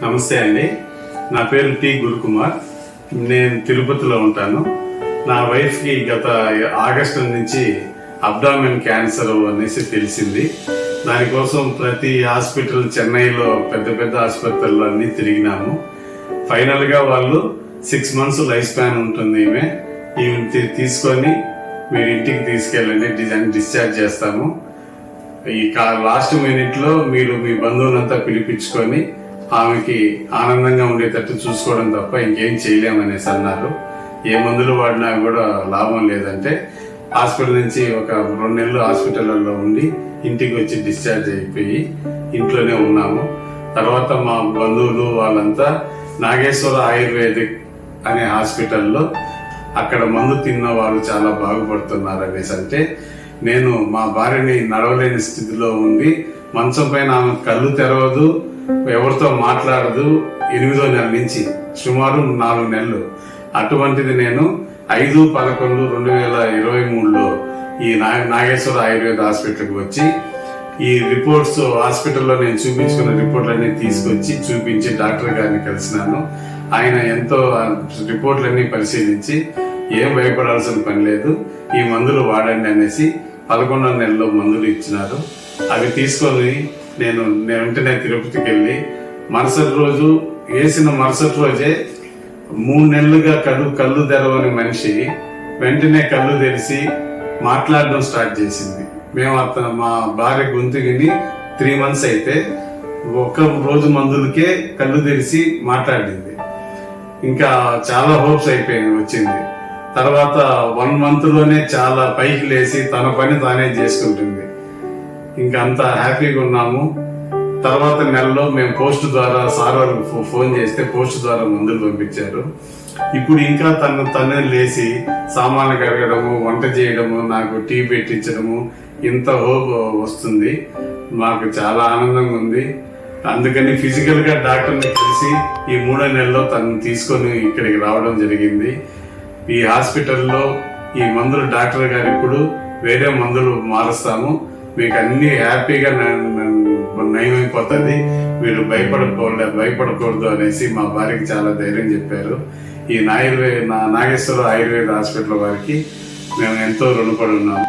నమస్తే అండి. నా పేరు టి గురుకుమార్. నేను తిరుపతిలో ఉంటాను. నా వైఫ్కి గత ఆగస్టు నుంచి అబ్డామిన్ క్యాన్సర్ అనేసి తెలిసింది. దానికోసం ప్రతి హాస్పిటల్, చెన్నైలో పెద్ద పెద్ద ఆసుపత్రుల్లో అన్ని తిరిగినాము. ఫైనల్గా వాళ్ళు 6 months లైఫ్ స్పాన్ ఉంటుంది, ఈమె తీసుకొని మీరు ఇంటికి తీసుకెళ్ళండి, డిశ్చార్జ్ చేస్తాము. ఈ లాస్ట్ మినిట్లో మీరు మీ బంధువులంతా పిలిపించుకొని ఆమెకి ఆనందంగా ఉండేటట్టు చూసుకోవడం తప్ప ఇంకేం చేయలేమనేసి అన్నారు. ఏ మందులు వాడినా కూడా లాభం లేదంటే హాస్పిటల్ నుంచి ఒక 2 నెలలు హాస్పిటల్లో ఉండి ఇంటికి వచ్చి డిశ్చార్జ్ అయిపోయి ఇంట్లోనే ఉన్నాము. తర్వాత మా బంధువులు వాళ్ళంతా నాగేశ్వర ఆయుర్వేదిక్ అనే హాస్పిటల్లో అక్కడ మందు తిన్న వాళ్ళు చాలా బాగుపడుతున్నారు అనేసి అంటే, నేను మా భార్యని నడవలేని స్థితిలో ఉంది, మంచం పైన ఆమె కళ్ళు తెరవదు, ఎవరితో మాట్లాడదు, 8వ నెల నుంచి సుమారు 4 నెలలు. అటువంటిది నేను 5/11/2023లో ఈ నాగేశ్వర ఆయుర్వేద హాస్పిటల్కి వచ్చి ఈ రిపోర్ట్స్ హాస్పిటల్లో నేను చూపించుకున్న రిపోర్ట్లన్నీ తీసుకొచ్చి చూపించి డాక్టర్ గారిని కలిసినాను. ఆయన ఎంతో రిపోర్ట్లన్నీ పరిశీలించి ఏం భయపడాల్సిన పని లేదు, ఈ మందులు వాడండి అనేసి 11వ నెలలో మందులు ఇచ్చినారు. అవి తీసుకొని నేను వెంటనే తిరుపతికి వెళ్ళి మరుసటి రోజు వేసిన మరుసటి రోజే 3 నెలలుగా కళ్ళు తెరవని మనిషి వెంటనే కళ్ళు తెరిచి మాట్లాడడం స్టార్ట్ చేసింది. మా భార్య గొంతు విని 3 months అయితే ఒక రోజు మందులకే కళ్ళు తెరిచి మాట్లాడింది. ఇంకా చాలా హోప్స్ వచ్చింది. తర్వాత 1 month లోనే చాలా పైకి లేచి తన పని తానే చేసుకుంటుంది. ఇంకా అంత హ్యాపీగా ఉన్నాము. తర్వాత నెలలో మేము పోస్ట్ ద్వారా సార్ వాళ్ళకి ఫోన్ చేస్తే పోస్ట్ ద్వారా మందులు పంపించారు. ఇప్పుడు ఇంకా తనే లేచి సామాన్లు కడగడము, వంట చేయడము, నాకు టీ పెట్టించడము, ఇంత హోప్ వస్తుంది. మాకు చాలా ఆనందంగా ఉంది. అందుకని ఫిజికల్ గా డాక్టర్ని కలిసి ఈ 3వ నెలలో తను తీసుకొని ఇక్కడికి రావడం జరిగింది. ఈ హాస్పిటల్లో ఈ మందులు డాక్టర్ గారు ఇప్పుడు వేరే మందులు మారుస్తాము, మీకు అన్ని హ్యాపీగా నయమైపోతుంది, మీరు భయపడకూడదు అనేసి మా భార్యకి చాలా ధైర్యం చెప్పారు. ఈ నాగేశ్వర ఆయుర్వేద హాస్పిటల్ వారికి మేము ఎంతో రుణపడి ఉన్నాము.